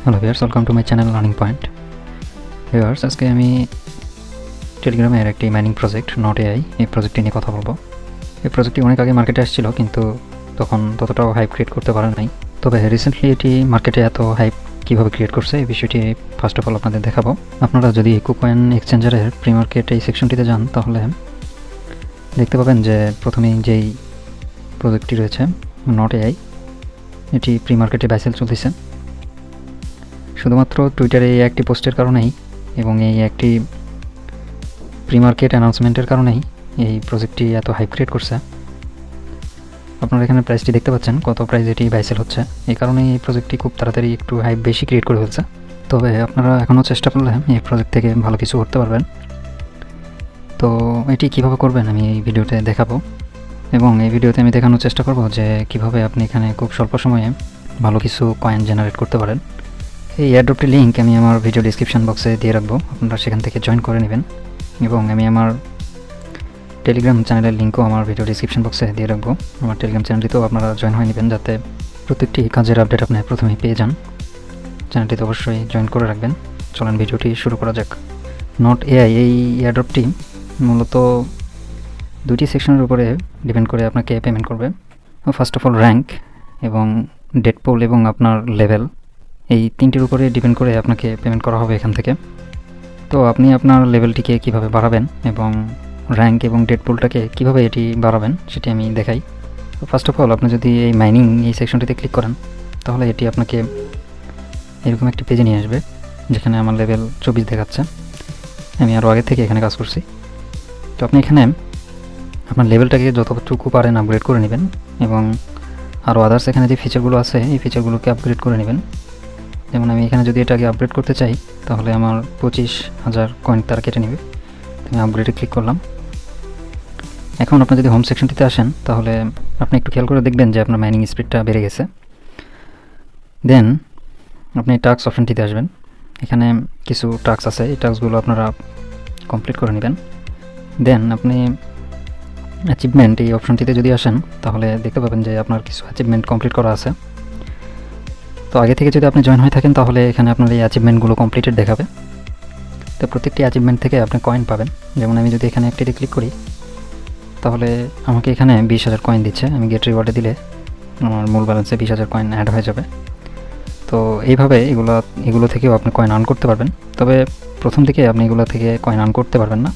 Hello viewers, welcome to my channel learning point. Viewers, আজকে আমি টেলিগ্রামের একটি মাইনিং প্রজেক্ট নট এআই এই প্রজেক্টটি নিয়ে কথা বলবো। এই প্রজেক্টটি অনেক আগে মার্কেটে আসছিল, কিন্তু তখন ততটাও হাইপ ক্রিয়েট করতে পারে নাই। তবে রিসেন্টলি এটি মার্কেটে এত হাইপ কীভাবে ক্রিয়েট করছে এই বিষয়টি ফার্স্ট অফ অল আপনাদের দেখাবো। আপনারা যদি কুকয়েন এক্সচেঞ্জারের প্রি মার্কেট এই সেকশনটিতে যান, তাহলে দেখতে পাবেন যে প্রথমেই যেই প্রজেক্টটি রয়েছে নট এআই, এটি প্রি মার্কেটে বাইসেল চলতেছে। শুধুমাত্র টুইটারে এই একটি পোস্টের কারণেই এবং এই একটি প্রি মার্কেট অ্যানাউন্সমেন্টের কারণেই এই প্রজেক্টটি এত হাইপ ক্রিয়েট করছে। আপনারা এখানে প্রাইসটি দেখতে পাচ্ছেন, কত প্রাইস এটি বাইসেল হচ্ছে। এই কারণেই এই প্রজেক্টটি খুব তাড়াতাড়ি একটু হাইপ বেশি ক্রিয়েট করে ফেলছে। তবে আপনারা এখনও চেষ্টা করলে এই প্রজেক্ট থেকে ভালো কিছু করতে পারবেন। তো এটি কিভাবে করবেন আমি এই ভিডিওতে দেখাবো, এবং এই ভিডিওতে আমি দেখানোর চেষ্টা করব যে কিভাবে আপনি এখানে খুব স্বল্প সময়ে ভালো কিছু কয়েন জেনারেট করতে পারেন। এই এয়ারড্রপটির লিঙ্ক আমি আমার ভিডিও ডিসক্রিপশন বক্সে দিয়ে রাখবো, আপনারা সেখান থেকে জয়েন করে নেবেন। এবং আমি আমার টেলিগ্রাম চ্যানেলের লিঙ্কও আমার ভিডিও ডিসক্রিপশন বক্সে দিয়ে রাখবো। আমার টেলিগ্রাম চ্যানেলটিতেও আপনারা জয়েন হয়ে নেবেন, যাতে প্রত্যেকটি কাজের আপডেট আপনি প্রথমেই পেয়ে যান। চ্যানেলটিতে অবশ্যই জয়েন করে রাখবেন। চলেন ভিডিওটি শুরু করা যাক। নট এআই এই এয়ারড্রপটি মূলত দুইটি সেকশনের উপরে ডিপেন্ড করে আপনাকে পেমেন্ট করবে। ফার্স্ট অফ অল র্যাঙ্ক এবং ডেট পোল এবং আপনার লেভেল, এই তিনটির উপরে ডিপেন্ড করে আপনাকে পেমেন্ট করা হবে এখান থেকে। তো আপনি আপনার লেভেলটিকে কিভাবে বাড়াবেন এবং র্যাঙ্ক এবং ডেট পুলটাকে কীভাবে এটি বাড়াবেন সেটি আমি দেখাই। তো ফার্স্ট অফ অল আপনি যদি এই মাইনিং এই সেকশনটিতে ক্লিক করেন, তাহলে এটি আপনাকে এরকম একটি পেজে নিয়ে আসবে, যেখানে আমার লেভেল 24 দেখাচ্ছে। আমি আরও আগে থেকে এখানে কাজ করছি। তো আপনি এখানে আপনার লেভেলটাকে যতটুকু পারেন আপগ্রেড করে নেবেন, এবং আরও আদার্স এখানে যে ফিচারগুলো আছে এই ফিচারগুলোকে আপগ্রেড করে নেবেন। যেমন আমি এখানে যদি এটাকে আপগ্রেড করতে চাই, তাহলে আমার 25,000 কয়েন তারা কেটে নেবে। আমি আপগ্রেডে ক্লিক করলাম। এখন আপনি যদি হোম সেকশনটিতে আসেন, তাহলে আপনি একটু খেয়াল করে দেখবেন যে আপনার মাইনিং স্পিডটা বেড়ে গেছে। দেন আপনি টাস্ক অপশনটিতে আসবেন। এখানে কিছু টাস্ক আছে, এই টাস্কগুলো আপনারা কমপ্লিট করে নেবেন। দেন আপনি অ্যাচিভমেন্ট এই অপশনটিতে যদি আসেন, তাহলে দেখতে পাবেন যে আপনার কিছু অ্যাচিভমেন্ট কমপ্লিট করা আছে। তো আগে থেকে যদি আপনি জয়েন হয়ে থাকেন, তাহলে এখানে আপনার এই অ্যাচিভমেন্টগুলো কমপ্লিটেড দেখাবে। তো প্রত্যেকটি অ্যাচিভমেন্ট থেকে আপনি কয়েন পাবেন। যেমন আমি যদি এখানে একটিতে ক্লিক করি, তাহলে আমাকে এখানে 20,000 কয়েন দিচ্ছে। আমি গেট রিওয়ার্ডে দিলে আমার মূল ব্যালেন্সে 20,000 কয়েন অ্যাড হয়ে যাবে। তো এইভাবে এগুলো থেকেও আপনি কয়েন আর্ন করতে পারবেন। তবে প্রথম দিকে আপনি এগুলো থেকে কয়েন আর্ন করতে পারবেন না।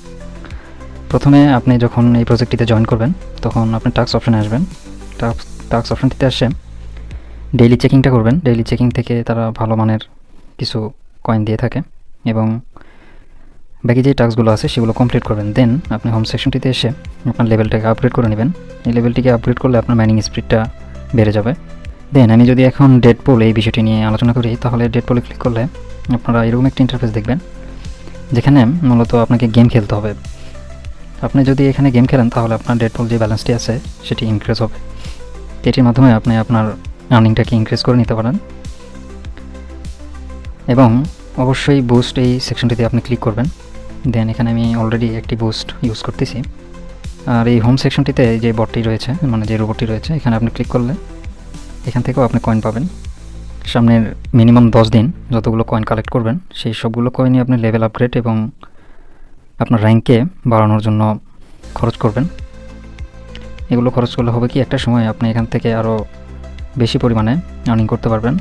প্রথমে আপনি যখন এই প্রজেক্টটিতে জয়েন করবেন, তখন আপনি টাস্ক অপশনে আসবেন। টাস্ক অপশনটিতে আসে ডেইলি চেকিংটা করবেন। ডেইলি চেকিং থেকে তারা ভালো মানের কিছু কয়েন দিয়ে থাকে, এবং বাকি যে টাস্কগুলো আছে সেগুলো কমপ্লিট করবেন। দেন আপনি হোম সেকশনটিতে এসে আপনার লেভেলটাকে আপগ্রেড করে নেবেন। এই লেভেলটিকে আপগ্রেড করলে আপনার মাইনিং স্পিডটা বেড়ে যাবে। দেন আমি যদি এখন ডেট পোল এই বিষয়টি নিয়ে আলোচনা করি, তাহলে ডেট পোলে ক্লিক করলে আপনারা এরকম একটি ইন্টারফেস দেখবেন, যেখানে মূলত আপনাকে গেম খেলতে হবে। আপনি যদি এখানে গেম খেলেন, তাহলে আপনার ডেট পোল যে ব্যালেন্সটি আছে সেটি ইনক্রিজ হবে। এটির মাধ্যমে আপনি আপনার আর্নিংটাকে ইনক্রিজ করে নিতে পারেন। এবং অবশ্যই বুস্ট এই সেকশনটিতে আপনি ক্লিক করবেন। দেন এখানে আমি অলরেডি একটি বুস্ট ইউজ করতেছি। আর এই হোম সেকশনটিতে যে বটটি রয়েছে, মানে যে রোবটটি রয়েছে, এখানে আপনি ক্লিক করলে এখান থেকেও আপনি কয়েন পাবেন। সামনের মিনিমাম 10 দিন যতগুলো কয়েন কালেক্ট করবেন, সেই সবগুলো কয়েনই আপনি লেভেল আপগ্রেড এবং আপনার র্যাঙ্ককে বাড়ানোর জন্য খরচ করবেন। এগুলো খরচ করলে হবে কি, একটা সময় আপনি এখান থেকে আরও বেশি পরিমাণে আর্নিং করতে পারবেন।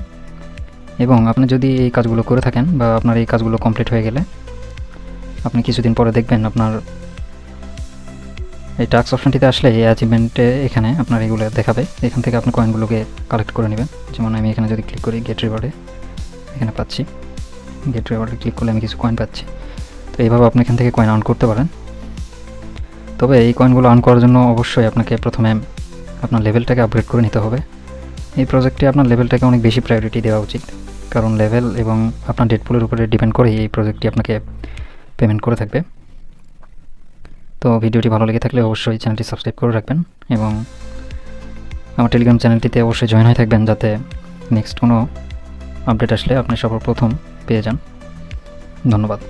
এবং আপনি যদি এই কাজগুলো করে থাকেন, বা আপনার এই কাজগুলো কমপ্লিট হয়ে গেলে, আপনি কিছুদিন পরে দেখবেন আপনার এই টাস্ক অপশনটিতে আসলে এই অ্যাচিভমেন্টে এখানে আপনার এগুলো দেখাবে। এখান থেকে আপনি কয়েনগুলোকে কালেক্ট করে নেবেন। যেমন আমি এখানে যদি ক্লিক করি গেট রিওয়ার্ডে, এখানে পাচ্ছি। গেট রিওয়ার্ডে ক্লিক করলে আমি কিছু কয়েন পাচ্ছি। তো এইভাবে আপনি এখান থেকে কয়েন আর্ন করতে পারেন। তবে এই কয়েনগুলো আর্ন করার জন্য অবশ্যই আপনাকে প্রথমে আপনার লেভেলটাকে আপগ্রেড করে নিতে হবে। এই প্রজেক্টে আপনার লেভেলটাকে অনেক বেশি প্রায়োরিটি দেওয়া উচিত, কারণ লেভেল এবং আপনার ডেট পুলের উপরে ডিপেন্ড করে এই প্রজেক্টটি আপনাকে পেমেন্ট করে থাকবে। তো ভিডিওটি ভালো লেগে থাকলে অবশ্যই চ্যানেলটি সাবস্ক্রাইব করে রাখবেন, এবং আমার টেলিগ্রাম চ্যানেলটিতে অবশ্যই জয়েন হয়ে থাকবেন, যাতে নেক্সট কোনো আপডেট আসলে আপনি সর্বপ্রথম পেয়ে যান। ধন্যবাদ।